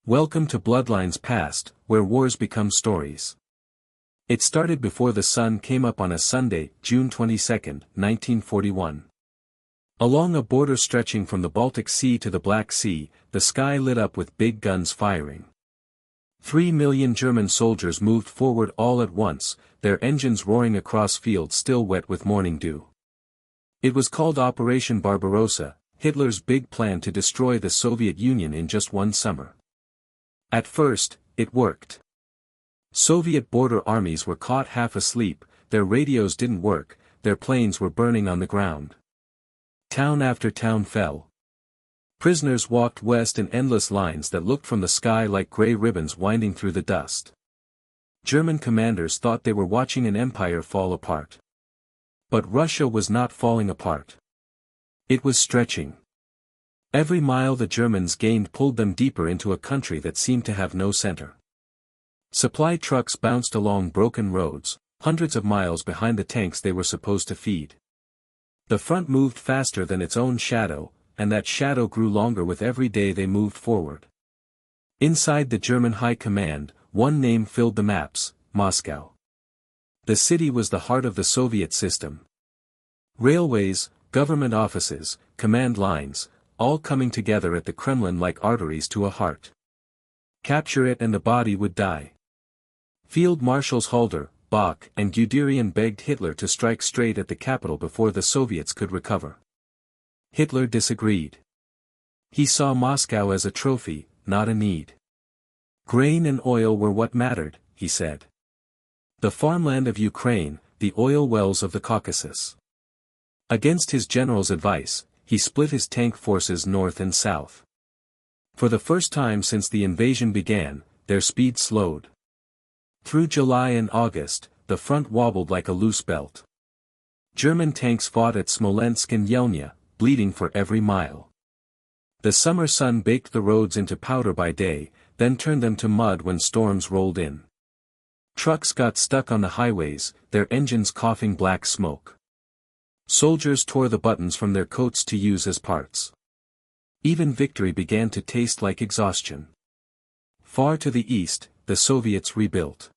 Welcome to Bloodlines Past, where wars become stories. It started before the sun came up on a Sunday, June 22, 1941. Along a border stretching from the Baltic Sea to the Black Sea, the sky lit up with big guns firing. 3 million German soldiers moved forward all at once, their engines roaring across fields still wet with morning dew. It was called Operation Barbarossa, Hitler's big plan to destroy the Soviet Union in just one summer. At first, it worked. Soviet border armies were caught half asleep, their radios didn't work, their planes were burning on the ground. Town after town fell. Prisoners walked west in endless lines that looked from the sky like gray ribbons winding through the dust. German commanders thought they were watching an empire fall apart. But Russia was not falling apart. It was stretching. Every mile the Germans gained pulled them deeper into a country that seemed to have no center. Supply trucks bounced along broken roads, hundreds of miles behind the tanks they were supposed to feed. The front moved faster than its own shadow, and that shadow grew longer with every day they moved forward. Inside the German High Command, one name filled the maps: Moscow. The city was the heart of the Soviet system. Railways, government offices, command lines, all coming together at the Kremlin like arteries to a heart. Capture it and the body would die. Field Marshals Halder, Bach and Guderian begged Hitler to strike straight at the capital before the Soviets could recover. Hitler disagreed. He saw Moscow as a trophy, not a need. Grain and oil were what mattered, he said. The farmland of Ukraine, the oil wells of the Caucasus. Against his general's advice, he split his tank forces north and south. For the first time since the invasion began, their speed slowed. Through July and August, the front wobbled like a loose belt. German tanks fought at Smolensk and Yelnya, bleeding for every mile. The summer sun baked the roads into powder by day, then turned them to mud when storms rolled in. Trucks got stuck on the highways, their engines coughing black smoke. Soldiers tore the buttons from their coats to use as parts. Even victory began to taste like exhaustion. Far to the east, the Soviets rebuilt.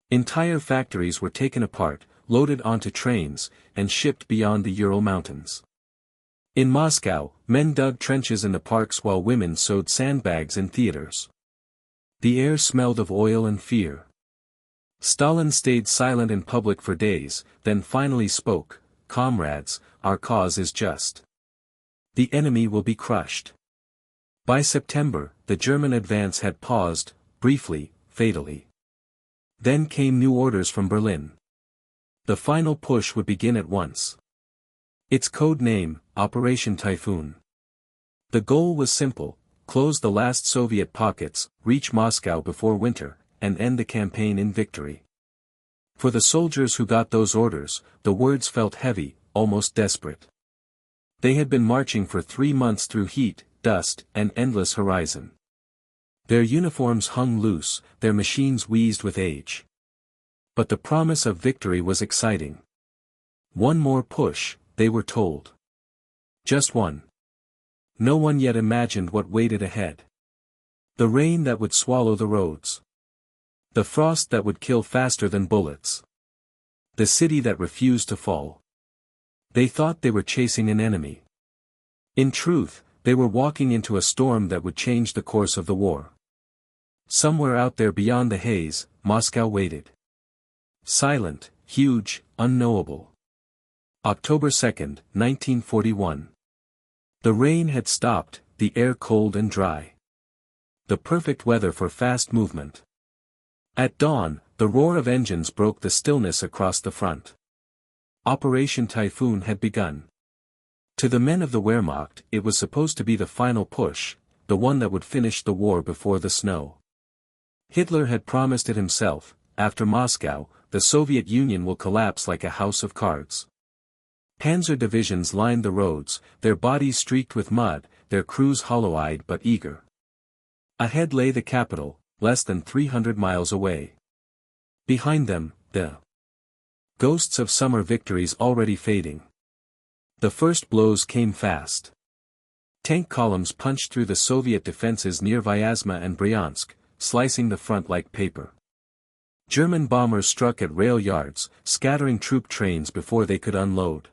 Entire factories were taken apart, loaded onto trains, and shipped beyond the Ural Mountains. In Moscow, men dug trenches in the parks while women sewed sandbags in theaters. The air smelled of oil and fear. Stalin stayed silent in public for days, then finally spoke: "Comrades, our cause is just. The enemy will be crushed." By September, the German advance had paused, briefly, fatally. Then came new orders from Berlin. The final push would begin at once. Its code name, Operation Typhoon. The goal was simple: close the last Soviet pockets, reach Moscow before winter, and end the campaign in victory. For the soldiers who got those orders, the words felt heavy, almost desperate. They had been marching for 3 months through heat, dust, and endless horizon. Their uniforms hung loose, their machines wheezed with age. But the promise of victory was exciting. One more push, they were told. Just one. No one yet imagined what waited ahead. The rain that would swallow the roads. The frost that would kill faster than bullets. The city that refused to fall. They thought they were chasing an enemy. In truth, they were walking into a storm that would change the course of the war. Somewhere out there beyond the haze, Moscow waited. Silent, huge, unknowable. October 2, 1941. The rain had stopped, the air cold and dry. The perfect weather for fast movement. At dawn, the roar of engines broke the stillness across the front. Operation Typhoon had begun. To the men of the Wehrmacht, it was supposed to be the final push, the one that would finish the war before the snow. Hitler had promised it himself: after Moscow, the Soviet Union will collapse like a house of cards. Panzer divisions lined the roads, their bodies streaked with mud, their crews hollow-eyed but eager. Ahead lay the capital, less than 300 miles away. Behind them, the ghosts of summer victories already fading. The first blows came fast. Tank columns punched through the Soviet defenses near Vyazma and Bryansk, slicing the front like paper. German bombers struck at rail yards, scattering troop trains before they could unload.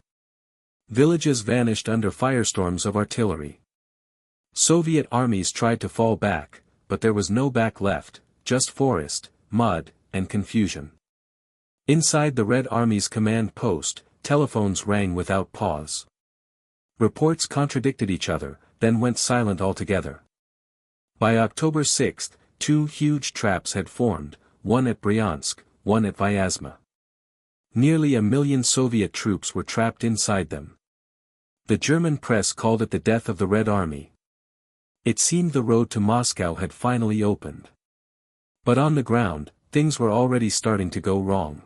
Villages vanished under firestorms of artillery. Soviet armies tried to fall back, but there was no back left, just forest, mud, and confusion. Inside the Red Army's command post, telephones rang without pause. Reports contradicted each other, then went silent altogether. By October 6, 2 huge traps had formed, one at Bryansk, one at Vyazma. Nearly 1 million Soviet troops were trapped inside them. The German press called it the death of the Red Army. It seemed the road to Moscow had finally opened. But on the ground, things were already starting to go wrong.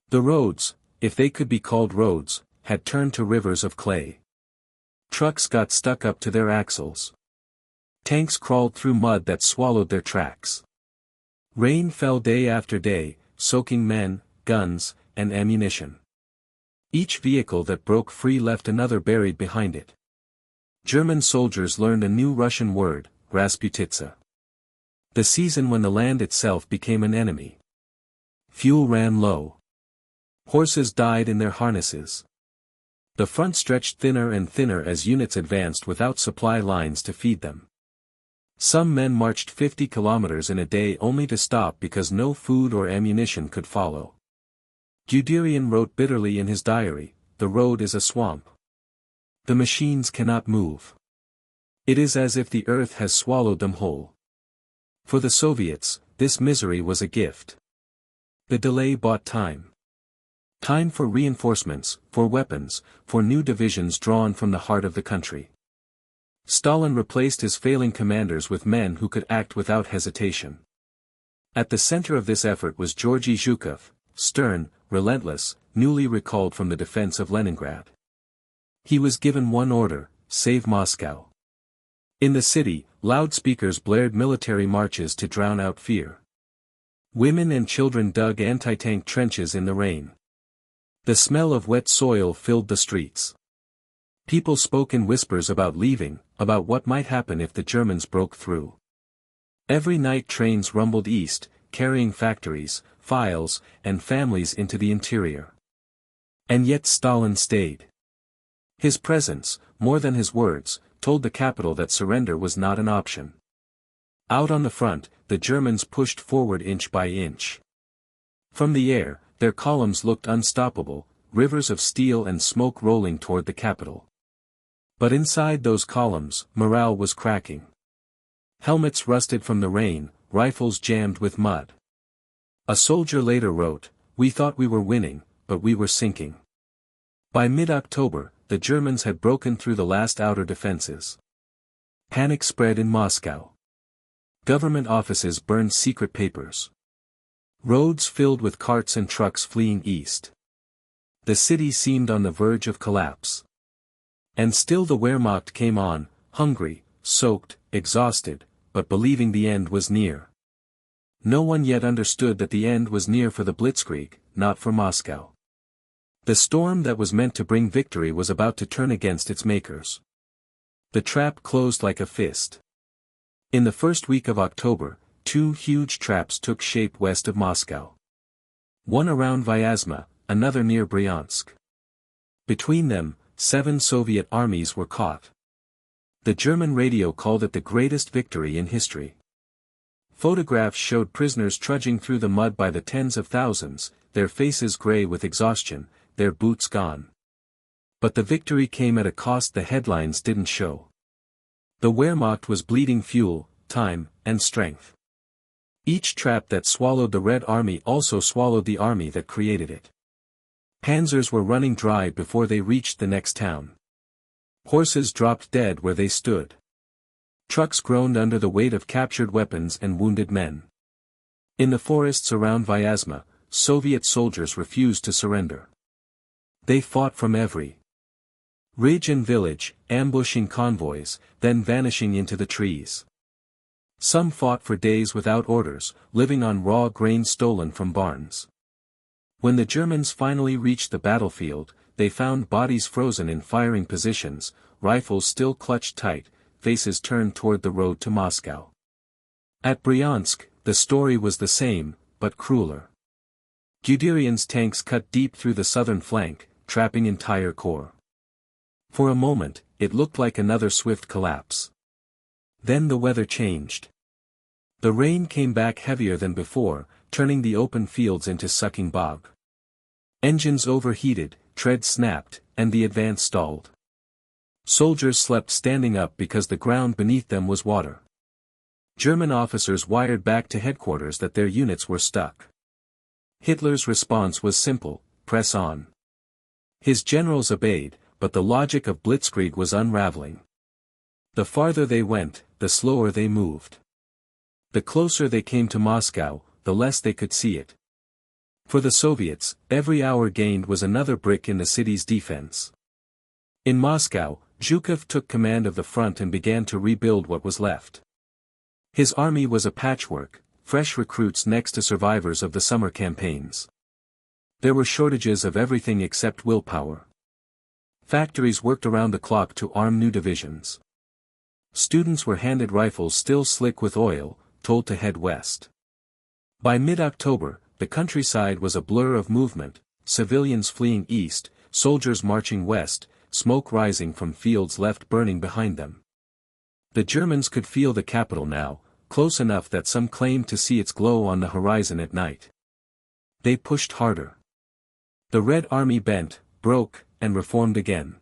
The roads, if they could be called roads, had turned to rivers of clay. Trucks got stuck up to their axles. Tanks crawled through mud that swallowed their tracks. Rain fell day after day, soaking men, guns, and ammunition. Each vehicle that broke free left another buried behind it. German soldiers learned a new Russian word, Rasputitsa. The season when the land itself became an enemy. Fuel ran low. Horses died in their harnesses. The front stretched thinner and thinner as units advanced without supply lines to feed them. Some men marched 50 kilometers in a day only to stop because no food or ammunition could follow. Guderian wrote bitterly in his diary, "The road is a swamp. The machines cannot move. It is as if the earth has swallowed them whole." For the Soviets, this misery was a gift. The delay bought time. Time for reinforcements, for weapons, for new divisions drawn from the heart of the country. Stalin replaced his failing commanders with men who could act without hesitation. At the center of this effort was Georgy Zhukov, stern, relentless, newly recalled from the defense of Leningrad. He was given one order: save Moscow. In the city, loudspeakers blared military marches to drown out fear. Women and children dug anti-tank trenches in the rain. The smell of wet soil filled the streets. People spoke in whispers about leaving, about what might happen if the Germans broke through. Every night trains rumbled east, carrying factories, files, and families into the interior. And yet Stalin stayed. His presence, more than his words, told the capital that surrender was not an option. Out on the front, the Germans pushed forward inch by inch. From the air, their columns looked unstoppable, rivers of steel and smoke rolling toward the capital. But inside those columns, morale was cracking. Helmets rusted from the rain, rifles jammed with mud. A soldier later wrote, "We thought we were winning, but we were sinking." By mid-October, the Germans had broken through the last outer defenses. Panic spread in Moscow. Government offices burned secret papers. Roads filled with carts and trucks fleeing east. The city seemed on the verge of collapse. And still the Wehrmacht came on, hungry, soaked, exhausted, but believing the end was near. No one yet understood that the end was near for the Blitzkrieg, not for Moscow. The storm that was meant to bring victory was about to turn against its makers. The trap closed like a fist. In the first week of October, 2 huge traps took shape west of Moscow. One around Vyazma, another near Bryansk. Between them, 7 Soviet armies were caught. The German radio called it the greatest victory in history. Photographs showed prisoners trudging through the mud by the tens of thousands, their faces gray with exhaustion, their boots gone. But the victory came at a cost the headlines didn't show. The Wehrmacht was bleeding fuel, time, and strength. Each trap that swallowed the Red Army also swallowed the army that created it. Panzers were running dry before they reached the next town. Horses dropped dead where they stood. Trucks groaned under the weight of captured weapons and wounded men. In the forests around Vyazma, Soviet soldiers refused to surrender. They fought from every ridge and village, ambushing convoys, then vanishing into the trees. Some fought for days without orders, living on raw grain stolen from barns. When the Germans finally reached the battlefield, they found bodies frozen in firing positions, rifles still clutched tight, faces turned toward the road to Moscow. At Bryansk, the story was the same, but crueler. Guderian's tanks cut deep through the southern flank, trapping entire corps. For a moment, it looked like another swift collapse. Then the weather changed. The rain came back heavier than before, turning the open fields into sucking bog. Engines overheated, treads snapped, and the advance stalled. Soldiers slept standing up because the ground beneath them was water. German officers wired back to headquarters that their units were stuck. Hitler's response was simple: press on. His generals obeyed, but the logic of Blitzkrieg was unraveling. The farther they went, the slower they moved. The closer they came to Moscow, the less they could see it. For the Soviets, every hour gained was another brick in the city's defense. In Moscow, Zhukov took command of the front and began to rebuild what was left. His army was a patchwork, fresh recruits next to survivors of the summer campaigns. There were shortages of everything except willpower. Factories worked around the clock to arm new divisions. Students were handed rifles still slick with oil, told to head west. By mid-October, the countryside was a blur of movement, civilians fleeing east, soldiers marching west, smoke rising from fields left burning behind them. The Germans could feel the capital now, close enough that some claimed to see its glow on the horizon at night. They pushed harder. The Red Army bent, broke, and reformed again.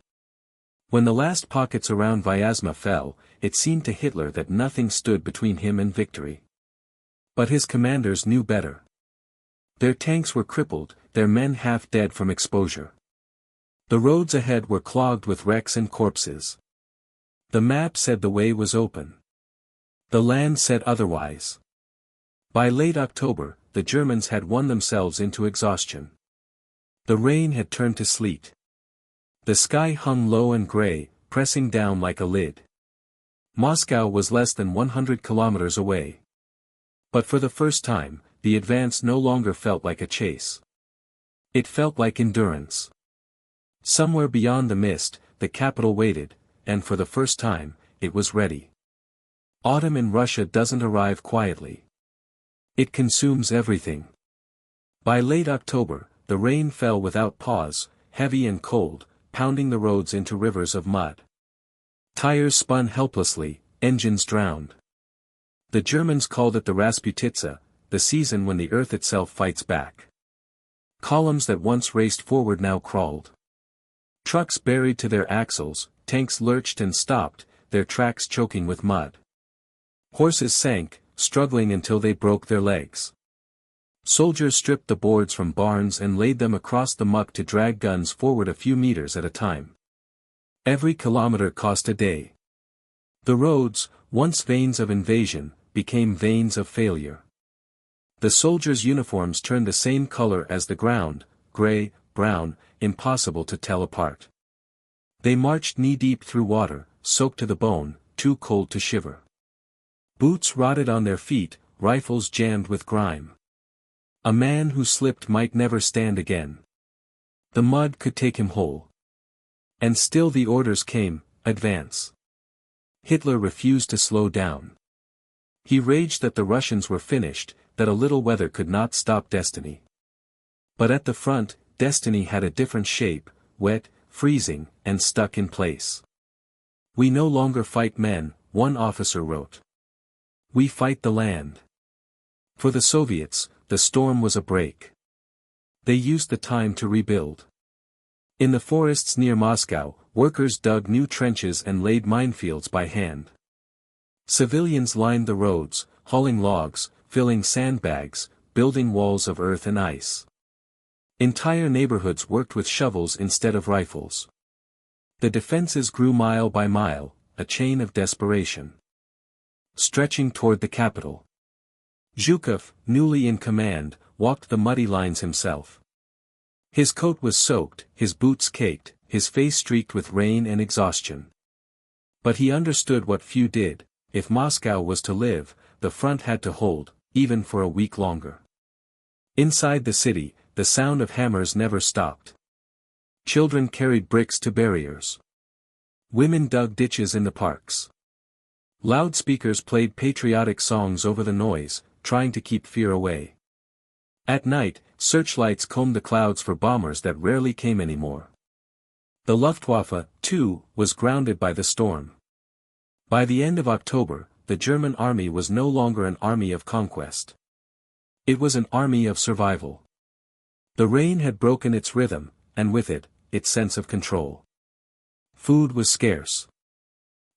When the last pockets around Vyazma fell, it seemed to Hitler that nothing stood between him and victory. But his commanders knew better. Their tanks were crippled, their men half dead from exposure. The roads ahead were clogged with wrecks and corpses. The map said the way was open. The land said otherwise. By late October, the Germans had won themselves into exhaustion. The rain had turned to sleet. The sky hung low and gray, pressing down like a lid. Moscow was less than 100 kilometers away. But for the first time, the advance no longer felt like a chase. It felt like endurance. Somewhere beyond the mist, the capital waited, and for the first time, it was ready. Autumn in Russia doesn't arrive quietly. It consumes everything. By late October, the rain fell without pause, heavy and cold, pounding the roads into rivers of mud. Tires spun helplessly, engines drowned. The Germans called it the Rasputitsa, the season when the earth itself fights back. Columns that once raced forward now crawled. Trucks buried to their axles, tanks lurched and stopped, their tracks choking with mud. Horses sank, struggling until they broke their legs. Soldiers stripped the boards from barns and laid them across the muck to drag guns forward a few meters at a time. Every kilometer cost a day. The roads, once veins of invasion, became veins of failure. The soldiers' uniforms turned the same color as the ground, gray, brown, impossible to tell apart. They marched knee-deep through water, soaked to the bone, too cold to shiver. Boots rotted on their feet, rifles jammed with grime. A man who slipped might never stand again. The mud could take him whole. And still the orders came: advance. Hitler refused to slow down. He raged that the Russians were finished, that a little weather could not stop destiny. But at the front, destiny had a different shape, wet, freezing, and stuck in place. "We no longer fight men," one officer wrote. "We fight the land." For the Soviets, the storm was a break. They used the time to rebuild. In the forests near Moscow, workers dug new trenches and laid minefields by hand. Civilians lined the roads, hauling logs, filling sandbags, building walls of earth and ice. Entire neighborhoods worked with shovels instead of rifles. The defenses grew mile by mile, a chain of desperation. Stretching toward the capital. Zhukov, newly in command, walked the muddy lines himself. His coat was soaked, his boots caked, his face streaked with rain and exhaustion. But he understood what few did: if Moscow was to live, the front had to hold, even for a week longer. Inside the city, the sound of hammers never stopped. Children carried bricks to barriers. Women dug ditches in the parks. Loudspeakers played patriotic songs over the noise, trying to keep fear away. At night, searchlights combed the clouds for bombers that rarely came anymore. The Luftwaffe, too, was grounded by the storm. By the end of October, the German army was no longer an army of conquest. It was an army of survival. The rain had broken its rhythm, and with it, its sense of control. Food was scarce.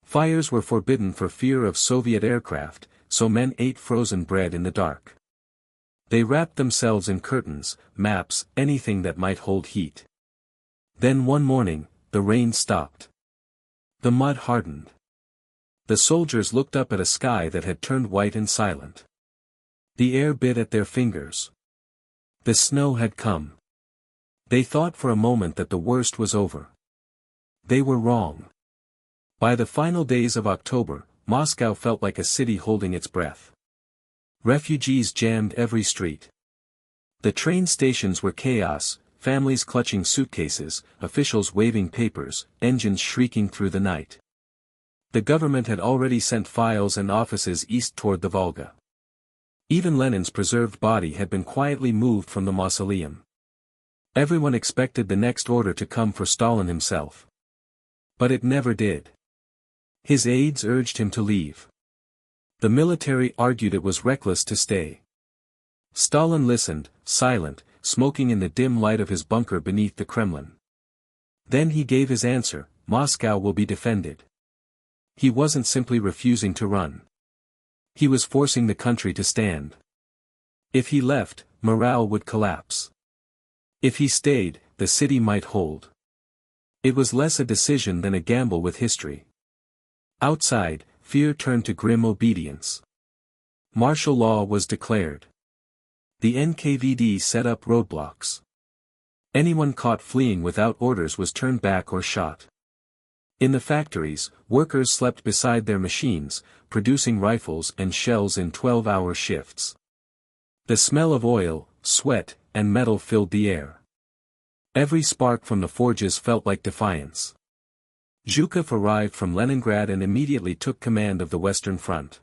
Fires were forbidden for fear of Soviet aircraft, so men ate frozen bread in the dark. They wrapped themselves in curtains, maps, anything that might hold heat. Then one morning, the rain stopped. The mud hardened. The soldiers looked up at a sky that had turned white and silent. The air bit at their fingers. The snow had come. They thought for a moment that the worst was over. They were wrong. By the final days of October, Moscow felt like a city holding its breath. Refugees jammed every street. The train stations were chaos, families clutching suitcases, officials waving papers, engines shrieking through the night. The government had already sent files and offices east toward the Volga. Even Lenin's preserved body had been quietly moved from the mausoleum. Everyone expected the next order to come for Stalin himself. But it never did. His aides urged him to leave. The military argued it was reckless to stay. Stalin listened, silent, smoking in the dim light of his bunker beneath the Kremlin. Then he gave his answer: Moscow will be defended. He wasn't simply refusing to run. He was forcing the country to stand. If he left, morale would collapse. If he stayed, the city might hold. It was less a decision than a gamble with history. Outside, fear turned to grim obedience. Martial law was declared. The NKVD set up roadblocks. Anyone caught fleeing without orders was turned back or shot. In the factories, workers slept beside their machines, producing rifles and shells in 12-hour shifts. The smell of oil, sweat, and metal filled the air. Every spark from the forges felt like defiance. Zhukov arrived from Leningrad and immediately took command of the Western Front.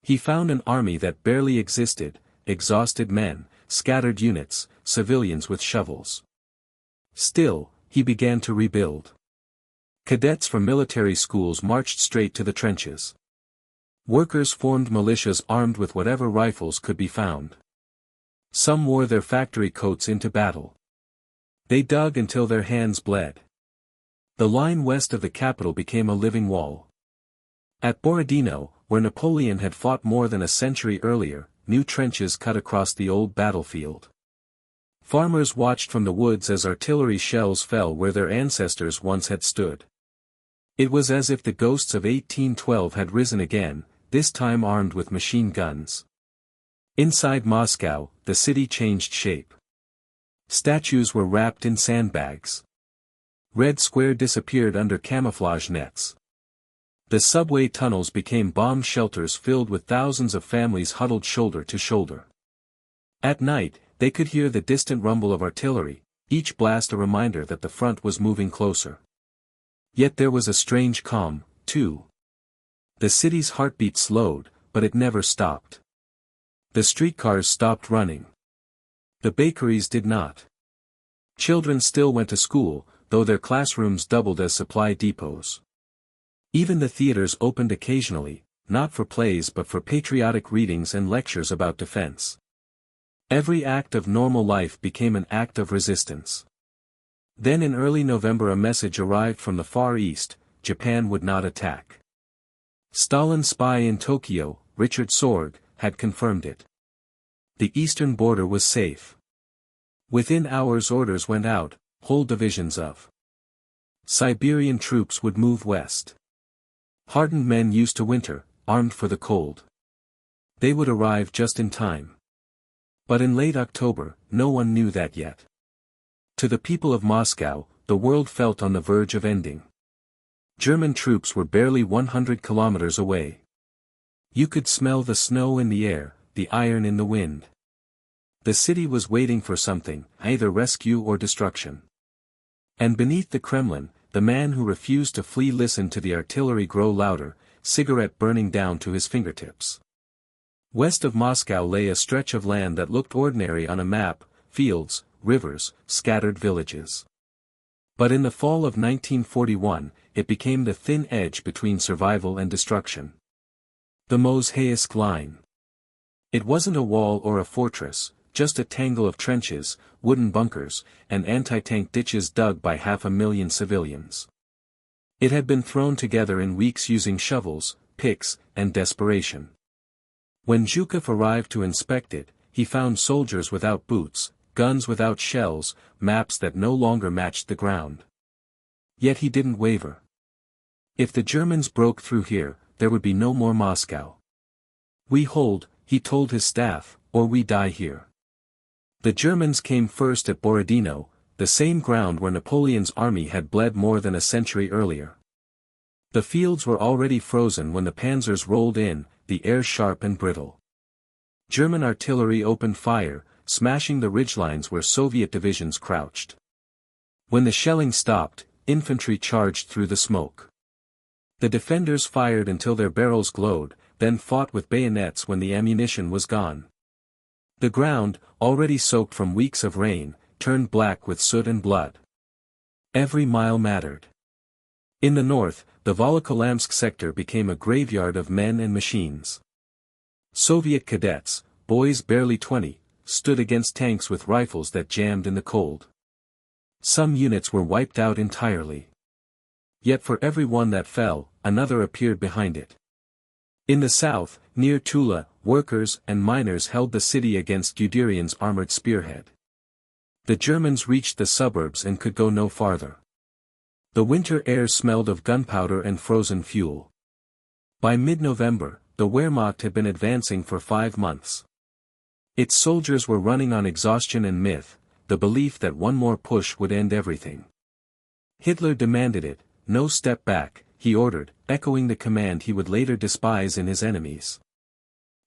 He found an army that barely existed, exhausted men, scattered units, civilians with shovels. Still, he began to rebuild. Cadets from military schools marched straight to the trenches. Workers formed militias armed with whatever rifles could be found. Some wore their factory coats into battle. They dug until their hands bled. The line west of the capital became a living wall. At Borodino, where Napoleon had fought more than a century earlier, new trenches cut across the old battlefield. Farmers watched from the woods as artillery shells fell where their ancestors once had stood. It was as if the ghosts of 1812 had risen again, this time armed with machine guns. Inside Moscow, the city changed shape. Statues were wrapped in sandbags. Red Square disappeared under camouflage nets. The subway tunnels became bomb shelters filled with thousands of families huddled shoulder to shoulder. At night, they could hear the distant rumble of artillery, each blast a reminder that the front was moving closer. Yet there was a strange calm, too. The city's heartbeat slowed, but it never stopped. The streetcars stopped running. The bakeries did not. Children still went to school, though their classrooms doubled as supply depots. Even the theaters opened occasionally, not for plays but for patriotic readings and lectures about defense. Every act of normal life became an act of resistance. Then in early November a message arrived from the Far East: Japan would not attack. Stalin's spy in Tokyo, Richard Sorg, had confirmed it. The eastern border was safe. Within hours orders went out: whole divisions of Siberian troops would move west. Hardened men used to winter, armed for the cold. They would arrive just in time. But in late October, no one knew that yet. To the people of Moscow, the world felt on the verge of ending. German troops were barely 100 kilometers away. You could smell the snow in the air, the iron in the wind. The city was waiting for something, either rescue or destruction. And beneath the Kremlin, the man who refused to flee listened to the artillery grow louder, cigarette burning down to his fingertips. West of Moscow lay a stretch of land that looked ordinary on a map: fields, rivers, scattered villages. But in the fall of 1941, it became the thin edge between survival and destruction. The Mozhaevsk Line. It wasn't a wall or a fortress, just a tangle of trenches, wooden bunkers, and anti-tank ditches dug by 500,000 civilians. It had been thrown together in weeks using shovels, picks, and desperation. When Zhukov arrived to inspect it, he found soldiers without boots, guns without shells, maps that no longer matched the ground. Yet he didn't waver. If the Germans broke through here, there would be no more Moscow. "We hold," he told his staff, "or we die here." The Germans came first at Borodino, the same ground where Napoleon's army had bled more than a century earlier. The fields were already frozen when the panzers rolled in, the air sharp and brittle. German artillery opened fire, smashing the ridgelines where Soviet divisions crouched. When the shelling stopped, infantry charged through the smoke. The defenders fired until their barrels glowed, then fought with bayonets when the ammunition was gone. The ground, already soaked from weeks of rain, turned black with soot and blood. Every mile mattered. In the north, the Volokholamsk sector became a graveyard of men and machines. Soviet cadets, boys barely 20, stood against tanks with rifles that jammed in the cold. Some units were wiped out entirely. Yet for every one that fell, another appeared behind it. In the south, near Tula, workers and miners held the city against Guderian's armored spearhead. The Germans reached the suburbs and could go no farther. The winter air smelled of gunpowder and frozen fuel. By mid-November, the Wehrmacht had been advancing for 5 months. Its soldiers were running on exhaustion and myth, the belief that one more push would end everything. Hitler demanded it, "No step back," he ordered, echoing the command he would later despise in his enemies.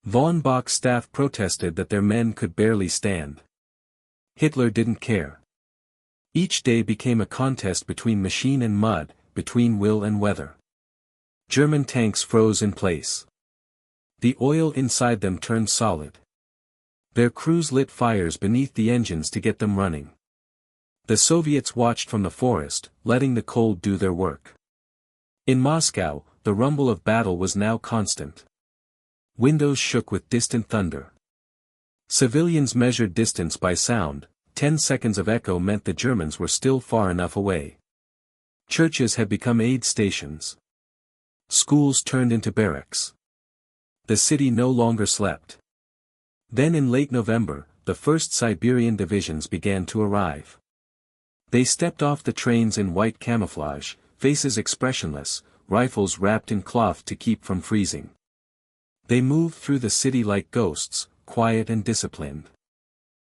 Von Bock's staff protested that their men could barely stand. Hitler didn't care. Each day became a contest between machine and mud, between will and weather. German tanks froze in place. The oil inside them turned solid. Their crews lit fires beneath the engines to get them running. The Soviets watched from the forest, letting the cold do their work. In Moscow, the rumble of battle was now constant. Windows shook with distant thunder. Civilians measured distance by sound. 10 seconds of echo meant the Germans were still far enough away. Churches had become aid stations. Schools turned into barracks. The city no longer slept. Then in late November, the first Siberian divisions began to arrive. They stepped off the trains in white camouflage, faces expressionless, rifles wrapped in cloth to keep from freezing. They moved through the city like ghosts, quiet and disciplined.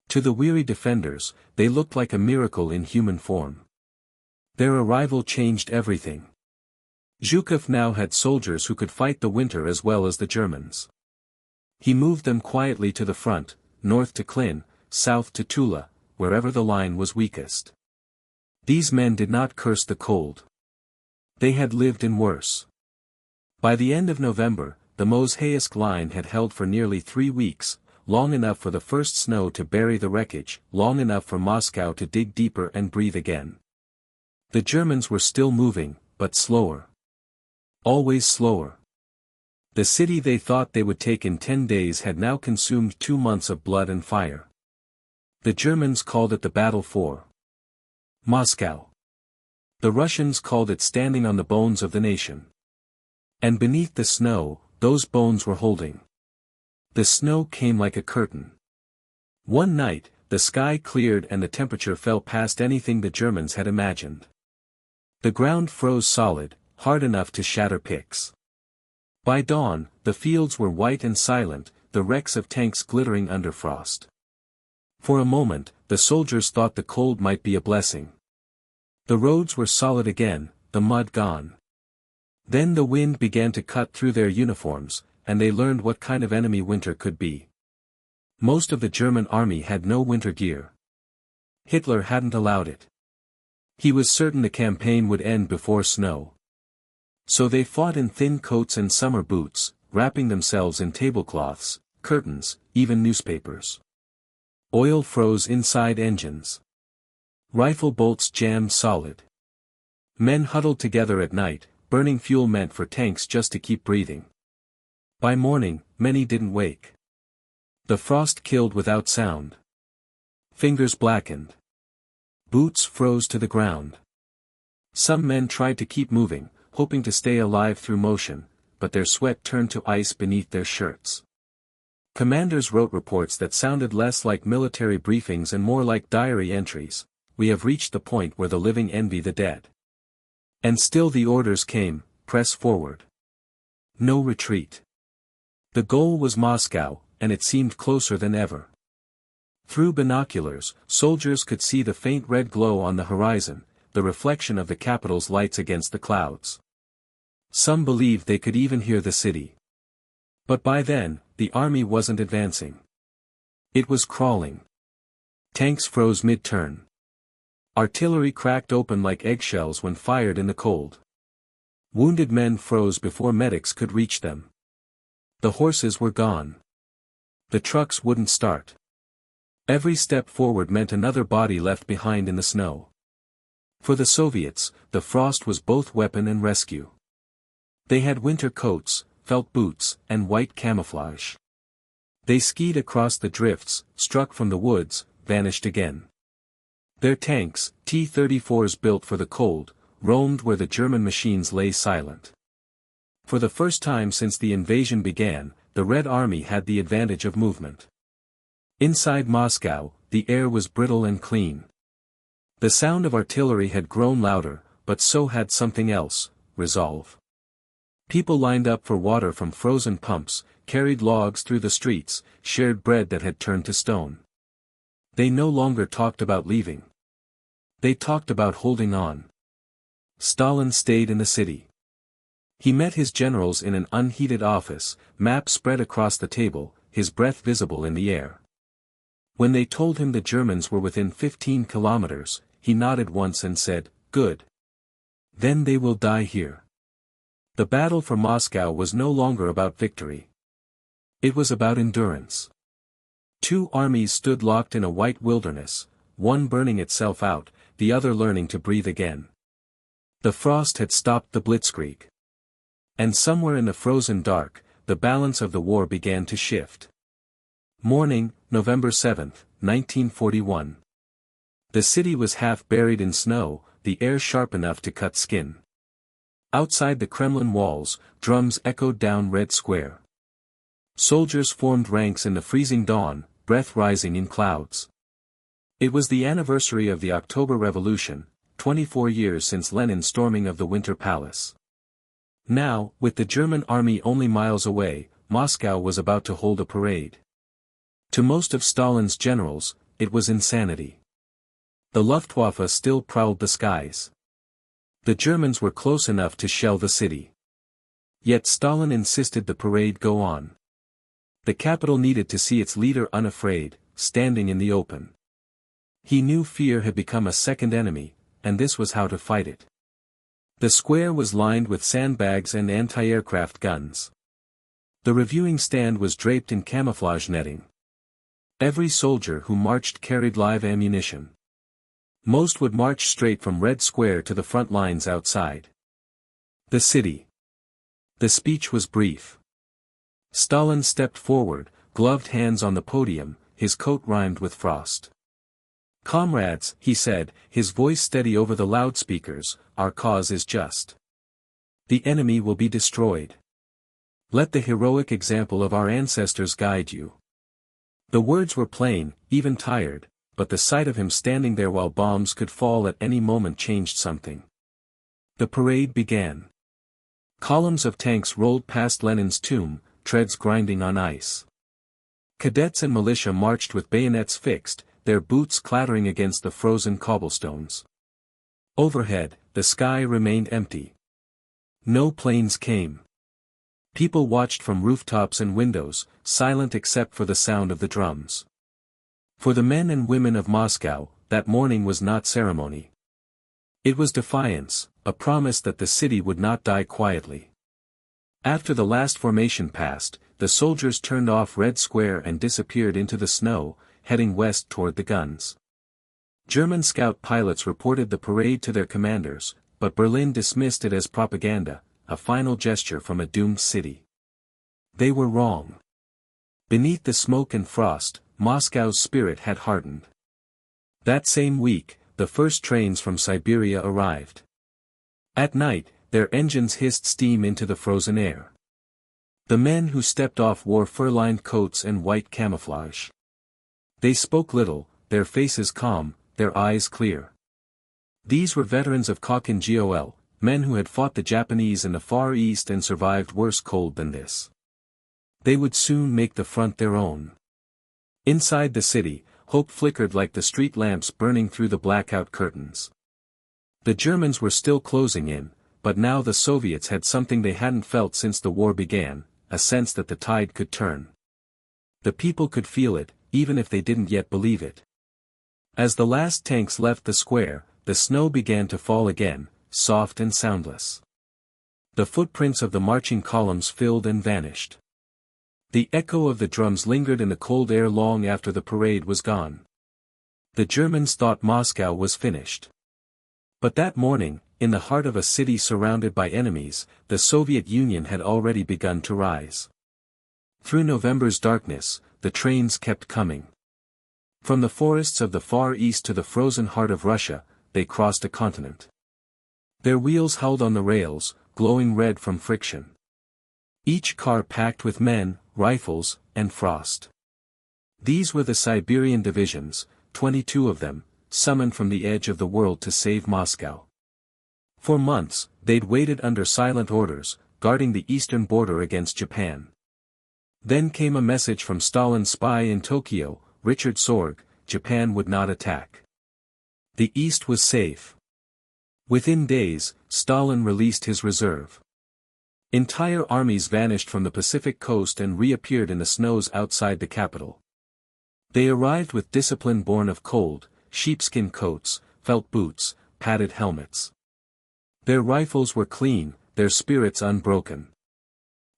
To the weary defenders, they looked like a miracle in human form. Their arrival changed everything. Zhukov now had soldiers who could fight the winter as well as the Germans. He moved them quietly to the front, north to Klin, south to Tula, wherever the line was weakest. These men did not curse the cold. They had lived in worse. By the end of November, the Mozhaevsk line had held for nearly 3 weeks, long enough for the first snow to bury the wreckage, long enough for Moscow to dig deeper and breathe again. The Germans were still moving, but slower. Always slower. The city they thought they would take in 10 days had now consumed 2 months of blood and fire. The Germans called it the battle for Moscow. The Russians called it standing on the bones of the nation. And beneath the snow, those bones were holding. The snow came like a curtain. One night, the sky cleared and the temperature fell past anything the Germans had imagined. The ground froze solid, hard enough to shatter picks. By dawn, the fields were white and silent, the wrecks of tanks glittering under frost. For a moment, the soldiers thought the cold might be a blessing. The roads were solid again, the mud gone. Then the wind began to cut through their uniforms, and they learned what kind of enemy winter could be. Most of the German army had no winter gear. Hitler hadn't allowed it. He was certain the campaign would end before snow. So they fought in thin coats and summer boots, wrapping themselves in tablecloths, curtains, even newspapers. Oil froze inside engines. Rifle bolts jammed solid. Men huddled together at night, burning fuel meant for tanks just to keep breathing. By morning, many didn't wake. The frost killed without sound. Fingers blackened. Boots froze to the ground. Some men tried to keep moving, hoping to stay alive through motion, but their sweat turned to ice beneath their shirts. Commanders wrote reports that sounded less like military briefings and more like diary entries. We have reached the point where the living envy the dead. And still the orders came, press forward. No retreat. The goal was Moscow, and it seemed closer than ever. Through binoculars, soldiers could see the faint red glow on the horizon, the reflection of the capital's lights against the clouds. Some believed they could even hear the city. But by then, the army wasn't advancing. It was crawling. Tanks froze mid-turn. Artillery cracked open like eggshells when fired in the cold. Wounded men froze before medics could reach them. The horses were gone. The trucks wouldn't start. Every step forward meant another body left behind in the snow. For the Soviets, the frost was both weapon and rescue. They had winter coats, felt boots, and white camouflage. They skied across the drifts, struck from the woods, vanished again. Their tanks, T-34s built for the cold, roamed where the German machines lay silent. For the first time since the invasion began, the Red Army had the advantage of movement. Inside Moscow, the air was brittle and clean. The sound of artillery had grown louder, but so had something else, resolve. People lined up for water from frozen pumps, carried logs through the streets, shared bread that had turned to stone. They no longer talked about leaving. They talked about holding on. Stalin stayed in the city. He met his generals in an unheated office, maps spread across the table, his breath visible in the air. When they told him the Germans were within 15 kilometers, he nodded once and said, "Good. Then they will die here." The battle for Moscow was no longer about victory. It was about endurance. Two armies stood locked in a white wilderness, one burning itself out, the other learning to breathe again. The frost had stopped the Blitzkrieg. And somewhere in the frozen dark, the balance of the war began to shift. Morning, November 7, 1941. The city was half buried in snow, the air sharp enough to cut skin. Outside the Kremlin walls, drums echoed down Red Square. Soldiers formed ranks in the freezing dawn, breath rising in clouds. It was the anniversary of the October Revolution, 24 years since Lenin's storming of the Winter Palace. Now, with the German army only miles away, Moscow was about to hold a parade. To most of Stalin's generals, it was insanity. The Luftwaffe still prowled the skies. The Germans were close enough to shell the city. Yet Stalin insisted the parade go on. The capital needed to see its leader unafraid, standing in the open. He knew fear had become a second enemy, and this was how to fight it. The square was lined with sandbags and anti-aircraft guns. The reviewing stand was draped in camouflage netting. Every soldier who marched carried live ammunition. Most would march straight from Red Square to the front lines outside. The city. The speech was brief. Stalin stepped forward, gloved hands on the podium, his coat rimed with frost. "Comrades," he said, his voice steady over the loudspeakers, "our cause is just. The enemy will be destroyed. Let the heroic example of our ancestors guide you." The words were plain, even tired, but the sight of him standing there while bombs could fall at any moment changed something. The parade began. Columns of tanks rolled past Lenin's tomb, treads grinding on ice. Cadets and militia marched with bayonets fixed, their boots clattering against the frozen cobblestones. Overhead, the sky remained empty. No planes came. People watched from rooftops and windows, silent except for the sound of the drums. For the men and women of Moscow, that morning was not ceremony. It was defiance, a promise that the city would not die quietly. After the last formation passed, the soldiers turned off Red Square and disappeared into the snow, heading west toward the guns. German scout pilots reported the parade to their commanders, but Berlin dismissed it as propaganda, a final gesture from a doomed city. They were wrong. Beneath the smoke and frost, Moscow's spirit had hardened. That same week, the first trains from Siberia arrived. At night, their engines hissed steam into the frozen air. The men who stepped off wore fur-lined coats and white camouflage. They spoke little, their faces calm, their eyes clear. These were veterans of Gol, men who had fought the Japanese in the Far East and survived worse cold than this. They would soon make the front their own. Inside the city, hope flickered like the street lamps burning through the blackout curtains. The Germans were still closing in, but now the Soviets had something they hadn't felt since the war began, a sense that the tide could turn. The people could feel it, even if they didn't yet believe it. As the last tanks left the square, the snow began to fall again, soft and soundless. The footprints of the marching columns filled and vanished. The echo of the drums lingered in the cold air long after the parade was gone. The Germans thought Moscow was finished. But that morning, in the heart of a city surrounded by enemies, the Soviet Union had already begun to rise. Through November's darkness, the trains kept coming. From the forests of the Far East to the frozen heart of Russia, they crossed a continent. Their wheels howled on the rails, glowing red from friction. Each car packed with men, rifles, and frost. These were the Siberian divisions, 22 of them, summoned from the edge of the world to save Moscow. For months, they'd waited under silent orders, guarding the eastern border against Japan. Then came a message from Stalin's spy in Tokyo, Richard Sorge: Japan would not attack. The East was safe. Within days, Stalin released his reserve. Entire armies vanished from the Pacific coast and reappeared in the snows outside the capital. They arrived with discipline born of cold, sheepskin coats, felt boots, padded helmets. Their rifles were clean, their spirits unbroken.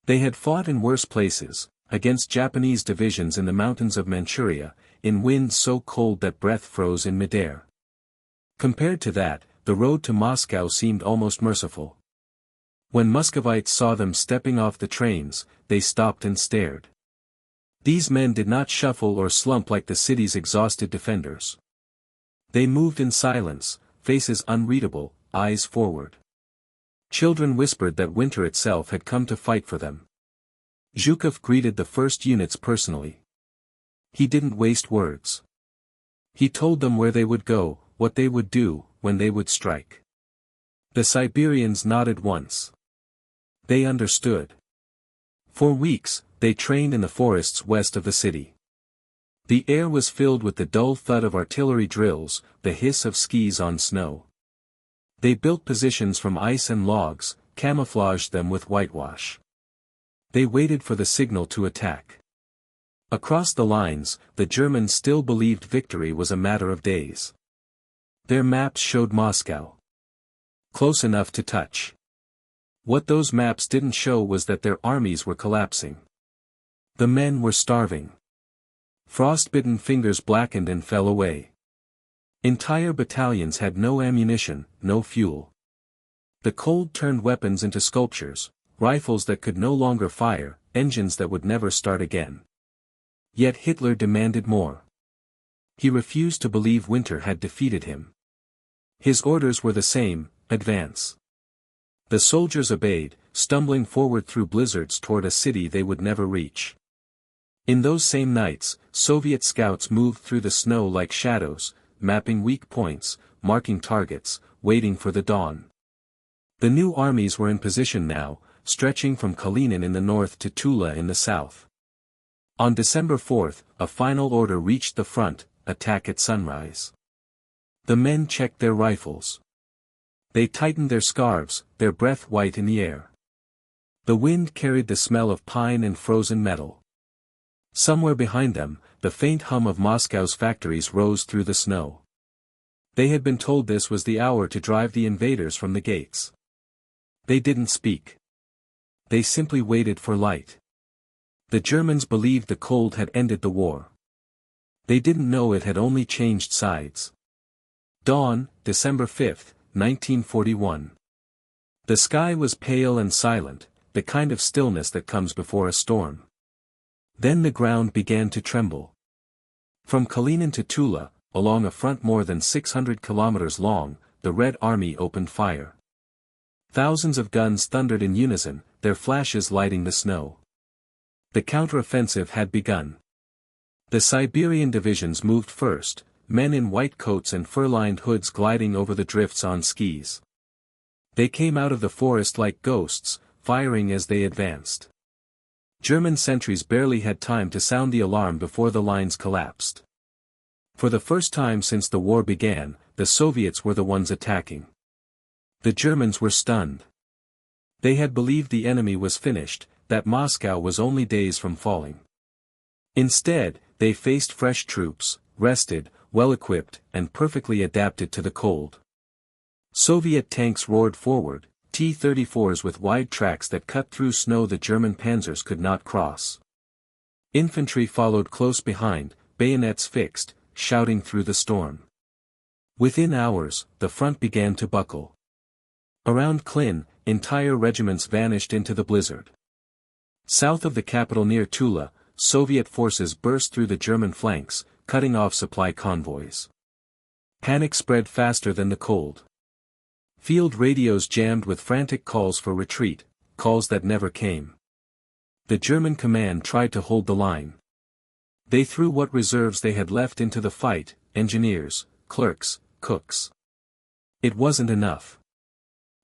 They had fought in worse places, against Japanese divisions in the mountains of Manchuria, in winds so cold that breath froze in midair. Compared to that, the road to Moscow seemed almost merciful. When Muscovites saw them stepping off the trains, they stopped and stared. These men did not shuffle or slump like the city's exhausted defenders. They moved in silence, faces unreadable, eyes forward. Children whispered that winter itself had come to fight for them. Zhukov greeted the first units personally. He didn't waste words. He told them where they would go, what they would do, when they would strike. The Siberians nodded once. They understood. For weeks, they trained in the forests west of the city. The air was filled with the dull thud of artillery drills, the hiss of skis on snow. They built positions from ice and logs, camouflaged them with whitewash. They waited for the signal to attack. Across the lines, the Germans still believed victory was a matter of days. Their maps showed Moscow. Close enough to touch. What those maps didn't show was that their armies were collapsing. The men were starving. Frost-bitten fingers blackened and fell away. Entire battalions had no ammunition, no fuel. The cold turned weapons into sculptures, rifles that could no longer fire, engines that would never start again. Yet Hitler demanded more. He refused to believe winter had defeated him. His orders were the same: advance. The soldiers obeyed, stumbling forward through blizzards toward a city they would never reach. In those same nights, Soviet scouts moved through the snow like shadows, mapping weak points, marking targets, waiting for the dawn. The new armies were in position now, stretching from Kalinin in the north to Tula in the south. On December 4th, a final order reached the front: attack at sunrise. The men checked their rifles. They tightened their scarves, their breath white in the air. The wind carried the smell of pine and frozen metal. Somewhere behind them, the faint hum of Moscow's factories rose through the snow. They had been told this was the hour to drive the invaders from the gates. They didn't speak. They simply waited for light. The Germans believed the cold had ended the war. They didn't know it had only changed sides. Dawn, December 5, 1941. The sky was pale and silent, the kind of stillness that comes before a storm. Then the ground began to tremble. From Kalinin to Tula, along a front more than 600 kilometers long, the Red Army opened fire. Thousands of guns thundered in unison, their flashes lighting the snow. The counteroffensive had begun. The Siberian divisions moved first, men in white coats and fur-lined hoods gliding over the drifts on skis. They came out of the forest like ghosts, firing as they advanced. German sentries barely had time to sound the alarm before the lines collapsed. For the first time since the war began, the Soviets were the ones attacking. The Germans were stunned. They had believed the enemy was finished, that Moscow was only days from falling. Instead, they faced fresh troops, rested, well-equipped, and perfectly adapted to the cold. Soviet tanks roared forward, T-34s with wide tracks that cut through snow the German panzers could not cross. Infantry followed close behind, bayonets fixed, shouting through the storm. Within hours, the front began to buckle. Around Klin, entire regiments vanished into the blizzard. South of the capital near Tula, Soviet forces burst through the German flanks, cutting off supply convoys. Panic spread faster than the cold. Field radios jammed with frantic calls for retreat, calls that never came. The German command tried to hold the line. They threw what reserves they had left into the fight, engineers, clerks, cooks. It wasn't enough.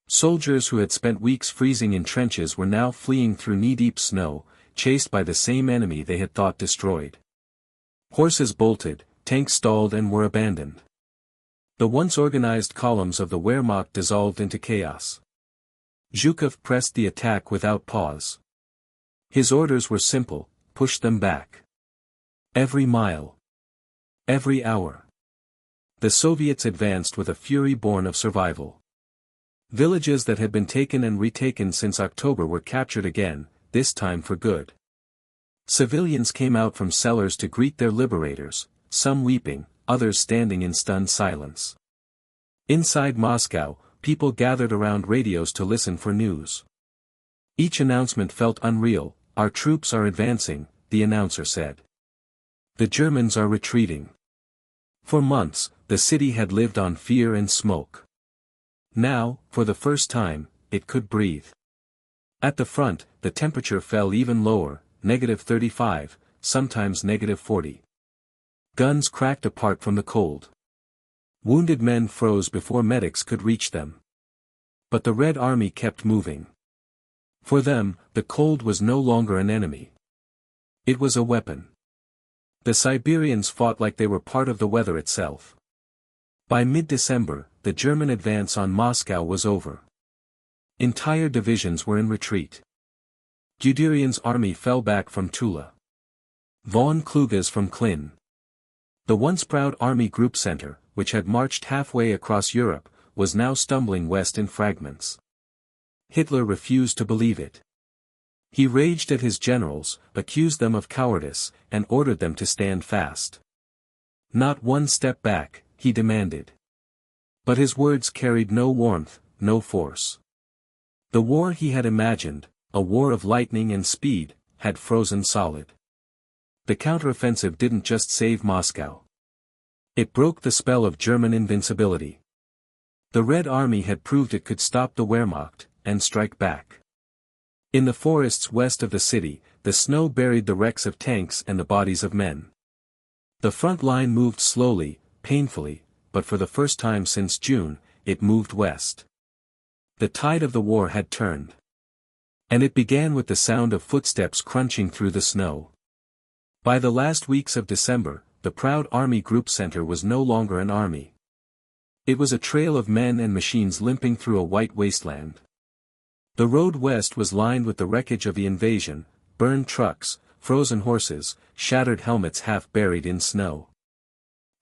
Soldiers who had spent weeks freezing in trenches were now fleeing through knee-deep snow, chased by the same enemy they had thought destroyed. Horses bolted, tanks stalled and were abandoned. The once organized columns of the Wehrmacht dissolved into chaos. Zhukov pressed the attack without pause. His orders were simple: push them back. Every mile. Every hour. The Soviets advanced with a fury born of survival. Villages that had been taken and retaken since October were captured again, this time for good. Civilians came out from cellars to greet their liberators, some weeping, others standing in stunned silence. Inside Moscow, people gathered around radios to listen for news. Each announcement felt unreal. Our troops are advancing, the announcer said. The Germans are retreating. For months, the city had lived on fear and smoke. Now, for the first time, it could breathe. At the front, the temperature fell even lower, -35, sometimes -40. Guns cracked apart from the cold. Wounded men froze before medics could reach them. But the Red Army kept moving. For them, the cold was no longer an enemy. It was a weapon. The Siberians fought like they were part of the weather itself. By mid-December, the German advance on Moscow was over. Entire divisions were in retreat. Guderian's army fell back from Tula. Von Kluge's from Klin. The once proud army group center, which had marched halfway across Europe, was now stumbling west in fragments. Hitler refused to believe it. He raged at his generals, accused them of cowardice, and ordered them to stand fast. Not one step back, he demanded. But his words carried no warmth, no force. The war he had imagined, a war of lightning and speed, had frozen solid. The counteroffensive didn't just save Moscow. It broke the spell of German invincibility. The Red Army had proved it could stop the Wehrmacht, and strike back. In the forests west of the city, the snow buried the wrecks of tanks and the bodies of men. The front line moved slowly, painfully, but for the first time since June, it moved west. The tide of the war had turned. And it began with the sound of footsteps crunching through the snow. By the last weeks of December, the proud Army Group Center was no longer an army. It was a trail of men and machines limping through a white wasteland. The road west was lined with the wreckage of the invasion, burned trucks, frozen horses, shattered helmets half buried in snow.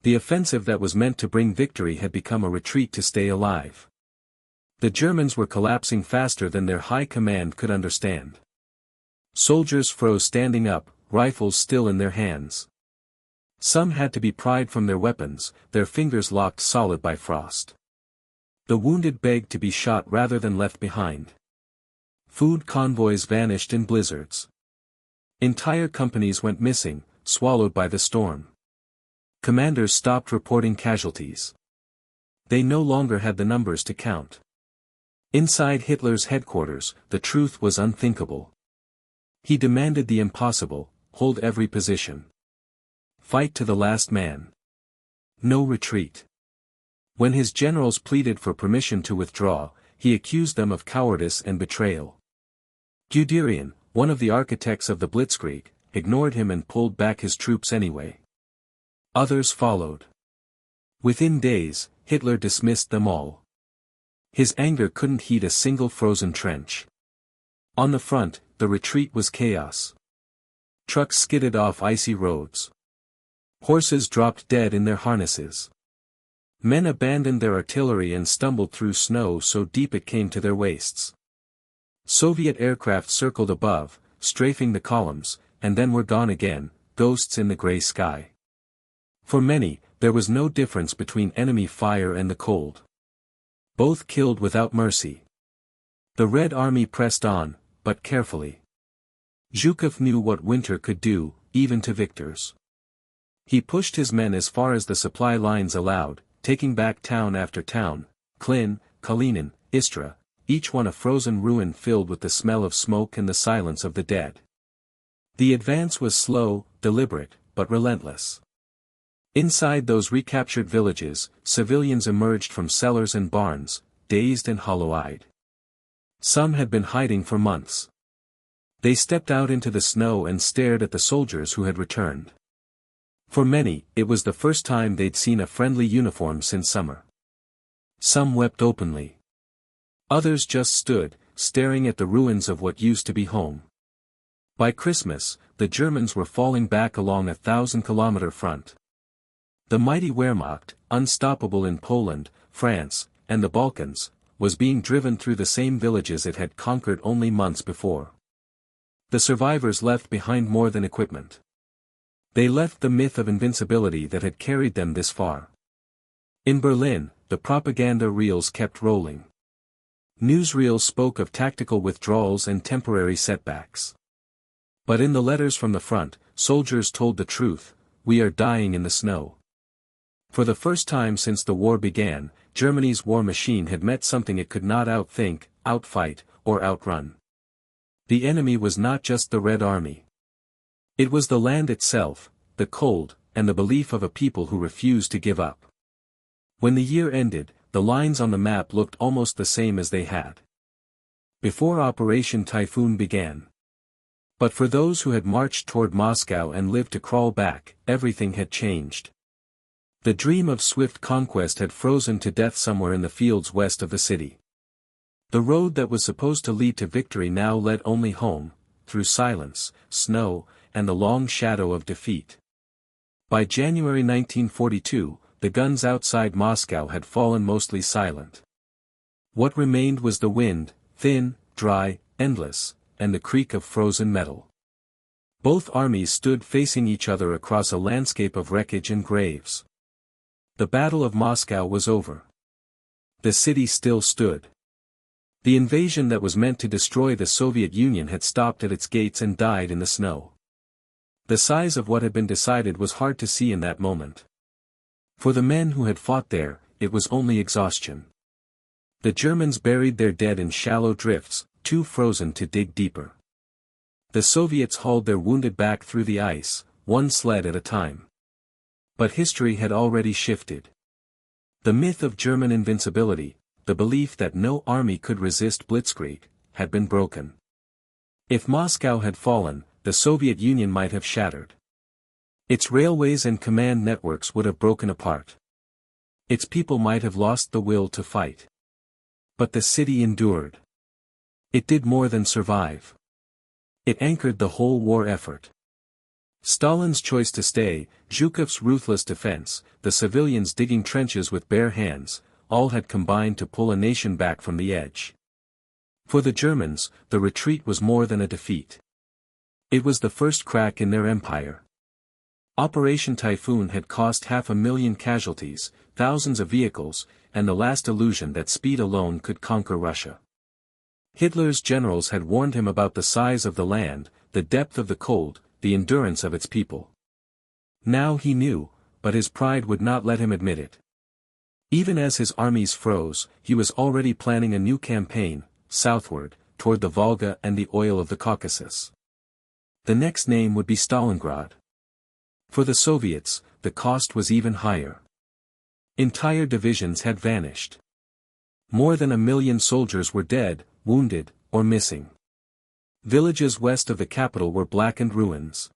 The offensive that was meant to bring victory had become a retreat to stay alive. The Germans were collapsing faster than their high command could understand. Soldiers froze standing up, rifles still in their hands. Some had to be pried from their weapons, their fingers locked solid by frost. The wounded begged to be shot rather than left behind. Food convoys vanished in blizzards. Entire companies went missing, swallowed by the storm. Commanders stopped reporting casualties. They no longer had the numbers to count. Inside Hitler's headquarters, the truth was unthinkable. He demanded the impossible: hold every position. Fight to the last man. No retreat. When his generals pleaded for permission to withdraw, he accused them of cowardice and betrayal. Guderian, one of the architects of the Blitzkrieg, ignored him and pulled back his troops anyway. Others followed. Within days, Hitler dismissed them all. His anger couldn't heat a single frozen trench. On the front, the retreat was chaos. Trucks skidded off icy roads. Horses dropped dead in their harnesses. Men abandoned their artillery and stumbled through snow so deep it came to their waists. Soviet aircraft circled above, strafing the columns, and then were gone again, ghosts in the gray sky. For many, there was no difference between enemy fire and the cold. Both killed without mercy. The Red Army pressed on, but carefully. Zhukov knew what winter could do, even to victors. He pushed his men as far as the supply lines allowed, taking back town after town: Klin, Kalinin, Istra, each one a frozen ruin filled with the smell of smoke and the silence of the dead. The advance was slow, deliberate, but relentless. Inside those recaptured villages, civilians emerged from cellars and barns, dazed and hollow-eyed. Some had been hiding for months. They stepped out into the snow and stared at the soldiers who had returned. For many, it was the first time they'd seen a friendly uniform since summer. Some wept openly. Others just stood, staring at the ruins of what used to be home. By Christmas, the Germans were falling back along a 1,000-kilometer front. The mighty Wehrmacht, unstoppable in Poland, France, and the Balkans, was being driven through the same villages it had conquered only months before. The survivors left behind more than equipment. They left the myth of invincibility that had carried them this far. In Berlin, the propaganda reels kept rolling. Newsreels spoke of tactical withdrawals and temporary setbacks. But in the letters from the front, soldiers told the truth: we are dying in the snow. For the first time since the war began, Germany's war machine had met something it could not outthink, outfight, or outrun. The enemy was not just the Red Army. It was the land itself, the cold, and the belief of a people who refused to give up. When the year ended, the lines on the map looked almost the same as they had before Operation Typhoon began. But for those who had marched toward Moscow and lived to crawl back, everything had changed. The dream of swift conquest had frozen to death somewhere in the fields west of the city. The road that was supposed to lead to victory now led only home, through silence, snow, and the long shadow of defeat. By January 1942, the guns outside Moscow had fallen mostly silent. What remained was the wind, thin, dry, endless, and the creak of frozen metal. Both armies stood facing each other across a landscape of wreckage and graves. The Battle of Moscow was over. The city still stood. The invasion that was meant to destroy the Soviet Union had stopped at its gates and died in the snow. The size of what had been decided was hard to see in that moment. For the men who had fought there, it was only exhaustion. The Germans buried their dead in shallow drifts, too frozen to dig deeper. The Soviets hauled their wounded back through the ice, one sled at a time. But history had already shifted. The myth of German invincibility, the belief that no army could resist Blitzkrieg, had been broken. If Moscow had fallen, the Soviet Union might have shattered. Its railways and command networks would have broken apart. Its people might have lost the will to fight. But the city endured. It did more than survive. It anchored the whole war effort. Stalin's choice to stay, Zhukov's ruthless defense, the civilians digging trenches with bare hands, all had combined to pull a nation back from the edge. For the Germans, the retreat was more than a defeat. It was the first crack in their empire. Operation Typhoon had cost 500,000 casualties, thousands of vehicles, and the last illusion that speed alone could conquer Russia. Hitler's generals had warned him about the size of the land, the depth of the cold, the endurance of its people. Now he knew, but his pride would not let him admit it. Even as his armies froze, he was already planning a new campaign, southward, toward the Volga and the oil of the Caucasus. The next name would be Stalingrad. For the Soviets, the cost was even higher. Entire divisions had vanished. More than 1 million soldiers were dead, wounded, or missing. Villages west of the capital were blackened ruins.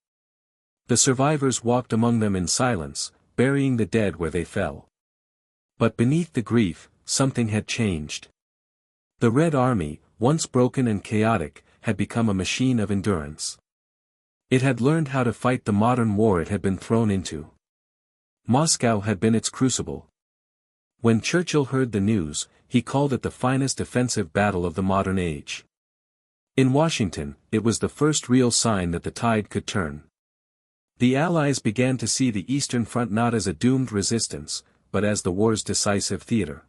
The survivors walked among them in silence, burying the dead where they fell. But beneath the grief, something had changed. The Red Army, once broken and chaotic, had become a machine of endurance. It had learned how to fight the modern war it had been thrown into. Moscow had been its crucible. When Churchill heard the news, he called it the finest offensive battle of the modern age. In Washington, it was the first real sign that the tide could turn. The Allies began to see the Eastern Front not as a doomed resistance, but as the war's decisive theater.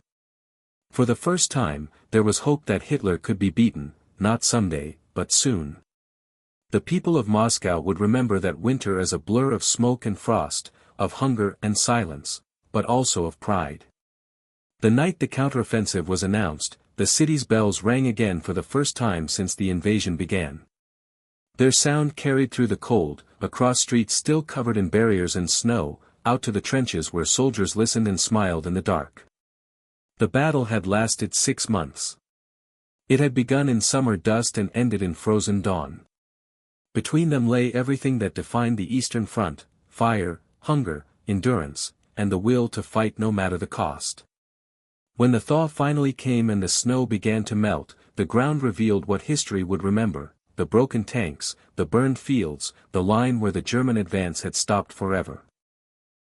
For the first time, there was hope that Hitler could be beaten, not someday, but soon. The people of Moscow would remember that winter as a blur of smoke and frost, of hunger and silence, but also of pride. The night the counteroffensive was announced, the city's bells rang again for the first time since the invasion began. Their sound carried through the cold, across streets still covered in barriers and snow, out to the trenches where soldiers listened and smiled in the dark. The battle had lasted 6 months. It had begun in summer dust and ended in frozen dawn. Between them lay everything that defined the Eastern Front: fire, hunger, endurance, and the will to fight no matter the cost. When the thaw finally came and the snow began to melt, the ground revealed what history would remember: the broken tanks, the burned fields, the line where the German advance had stopped forever.